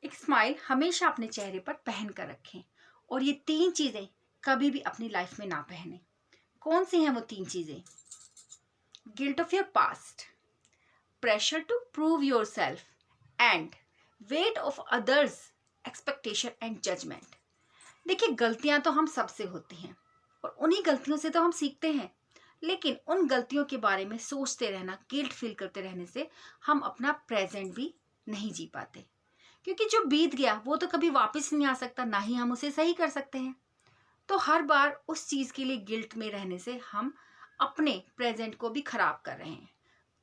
एक स्माइल हमेशा अपने चेहरे पर पहन कर रखें और ये 3 चीज़ें कभी भी अपनी लाइफ में ना पहने। कौन सी हैं वो 3 चीज़ें? Guilt of your past, pressure to prove yourself and weight of others expectation and judgment. देखिए, गलतियां तो हम सबसे होती हैं और उन्हीं गलतियों से तो हम सीखते हैं। लेकिन उन गलतियों के बारे में सोचते रहना, गिल्ट फील करते रहने से हम अपना प्रेजेंट भी नहीं जी पाते, क्योंकि जो बीत गया वो तो कभी वापस नहीं आ सकता, ना ही हम उसे सही कर सकते हैं। तो हर बार उस चीज़ के लिए गिल्ट में रहने से हम अपने प्रेजेंट को भी खराब कर रहे हैं।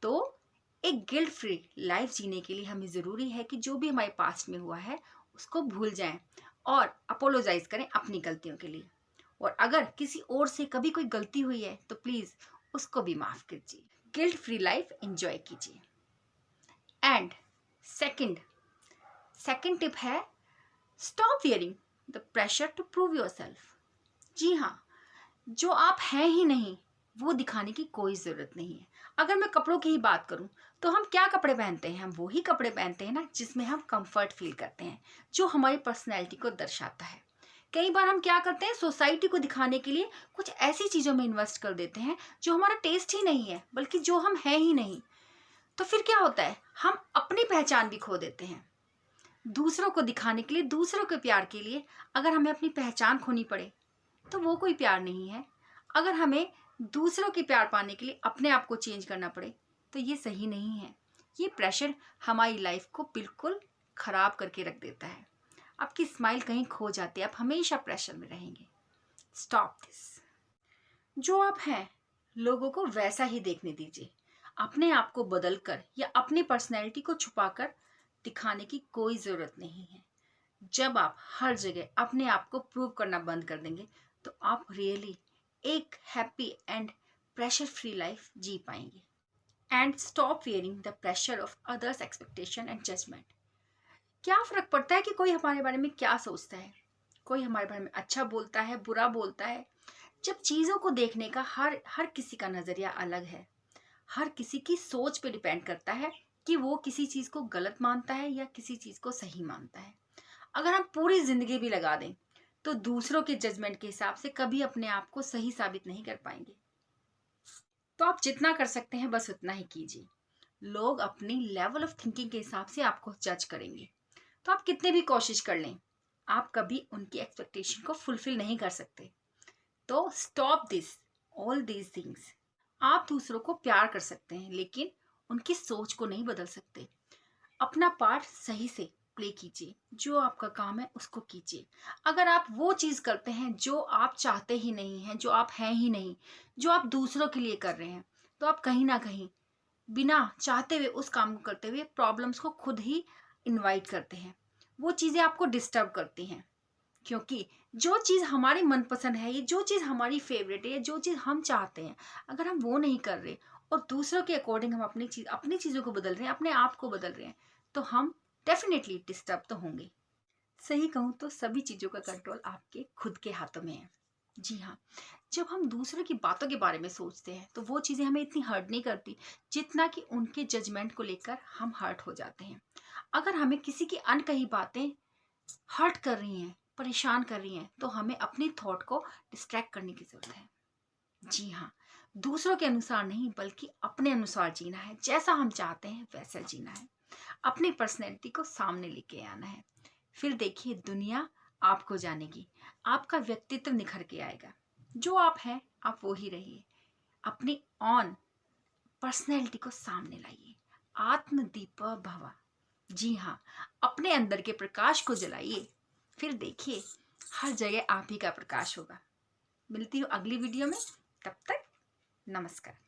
तो एक गिल्ट फ्री लाइफ जीने के लिए हमें ज़रूरी है कि जो भी हमारे पास्ट में हुआ है उसको भूल जाएं और अपोलोजाइज करें अपनी गलतियों के लिए। और अगर किसी और से कभी कोई गलती हुई है तो प्लीज़ उसको भी माफ़ कीजिए। गिल्ट फ्री लाइफ एंजॉय कीजिए। एंड सेकंड सेकंड टिप है, stop fearing the pressure to prove yourself. जी हाँ, जो आप हैं ही नहीं वो दिखाने की कोई ज़रूरत नहीं है। अगर मैं कपड़ों की ही बात करूं तो हम क्या कपड़े पहनते हैं? हम वो ही कपड़े पहनते हैं ना जिसमें हम कंफर्ट फील करते हैं, जो हमारी पर्सनैलिटी को दर्शाता है। कई बार हम क्या करते हैं, सोसाइटी को दिखाने के लिए कुछ ऐसी चीज़ों में इन्वेस्ट कर देते हैं जो हमारा टेस्ट ही नहीं है, बल्कि जो हम हैं ही नहीं। तो फिर क्या होता है, हम अपनी पहचान भी खो देते हैं। दूसरों को दिखाने के लिए, दूसरों के प्यार के लिए अगर हमें अपनी पहचान खोनी पड़े तो वो कोई प्यार नहीं है। अगर हमें दूसरों के प्यार पाने के लिए अपने आप को चेंज करना पड़े तो ये सही नहीं है। ये प्रेशर हमारी लाइफ को बिल्कुल ख़राब करके रख देता है। आपकी स्माइल कहीं खो जाती है, आप हमेशा प्रेशर में रहेंगे। Stop this. जो आप हैं लोगों को वैसा ही देखने दीजिए। अपने आप को बदल कर या अपनी पर्सनैलिटी को छुपाकर दिखाने की कोई ज़रूरत नहीं है। जब आप हर जगह अपने आप को प्रूव करना बंद कर देंगे तो आप रियली एक happy and pressure free life जी पाएंगे। And stop fearing the pressure of others expectation and judgment. क्या फ़र्क पड़ता है कि कोई हमारे बारे में क्या सोचता है? कोई हमारे बारे में अच्छा बोलता है, बुरा बोलता है। जब चीज़ों को देखने का हर हर किसी का नज़रिया अलग है। हर किसी की सोच पे डिपेंड करता है कि वो किसी चीज़ को गलत मानता है या किसी चीज़ को सही मानता है। अगर हम पूरी ज़िंदगी भी लगा दें तो दूसरों के जजमेंट के हिसाब से कभी अपने आप को सही साबित नहीं कर पाएंगे। तो आप जितना कर सकते हैं बस उतना ही कीजिए। लोग अपनी लेवल ऑफ थिंकिंग के हिसाब से आपको जज करेंगे। तो आप कितने भी कोशिश कर लें, आप कभी उनकी एक्सपेक्टेशन को फुलफिल नहीं कर सकते। तो stop this, all these things. आप दूसरों को प्यार कर सकते हैं लेकिन उनकी सोच को नहीं बदल सकते। अपना पार्ट सही से प्ले कीजिए, जो आपका काम है उसको कीजिए। अगर आप वो चीज़ करते हैं जो आप चाहते ही नहीं हैं, जो आप हैं ही नहीं, जो आप दूसरों के लिए कर रहे हैं, तो आप कहीं ना कहीं बिना चाहते हुए उस काम को करते हुए प्रॉब्लम्स को खुद ही इनवाइट करते हैं। वो चीज़ें आपको डिस्टर्ब करती हैं, क्योंकि जो चीज़ हमारी मनपसंद है, ये जो चीज़ हमारी फेवरेट है, जो चीज़ हम चाहते हैं, अगर हम वो नहीं कर रहे और दूसरों के अकॉर्डिंग हम अपनी चीज़ों को बदल रहे हैं, अपने आप को बदल रहे हैं, तो हम डेफिनेटली डिस्टर्ब तो होंगे। सही कहूँ तो सभी चीज़ों का कंट्रोल आपके खुद के हाथों में है। जी हाँ, जब हम दूसरों की बातों के बारे में सोचते हैं तो वो चीज़ें हमें इतनी हर्ट नहीं करती जितना कि उनके जजमेंट को लेकर हम हर्ट हो जाते हैं। अगर हमें किसी की अनकही बातें हर्ट कर रही हैं, परेशान कर रही हैं, तो हमें अपनी थॉट को डिस्ट्रैक्ट करने की ज़रूरत है। जी हाँ, दूसरों के अनुसार नहीं बल्कि अपने अनुसार जीना है। जैसा हम चाहते हैं वैसा जीना है। अपनी पर्सनैलिटी को सामने लेके आना है। फिर देखिए, दुनिया आपको जानेगी, आपका व्यक्तित्व निखर के आएगा। जो आप हैं आप वो ही रहिए। अपनी ऑन पर्सनैलिटी को सामने लाइए। आत्मदीप भव। जी हाँ, अपने अंदर के प्रकाश को जलाइए। फिर देखिए, हर जगह आप ही का प्रकाश होगा। मिलती हूँ अगली वीडियो में। तब तक नमस्कार।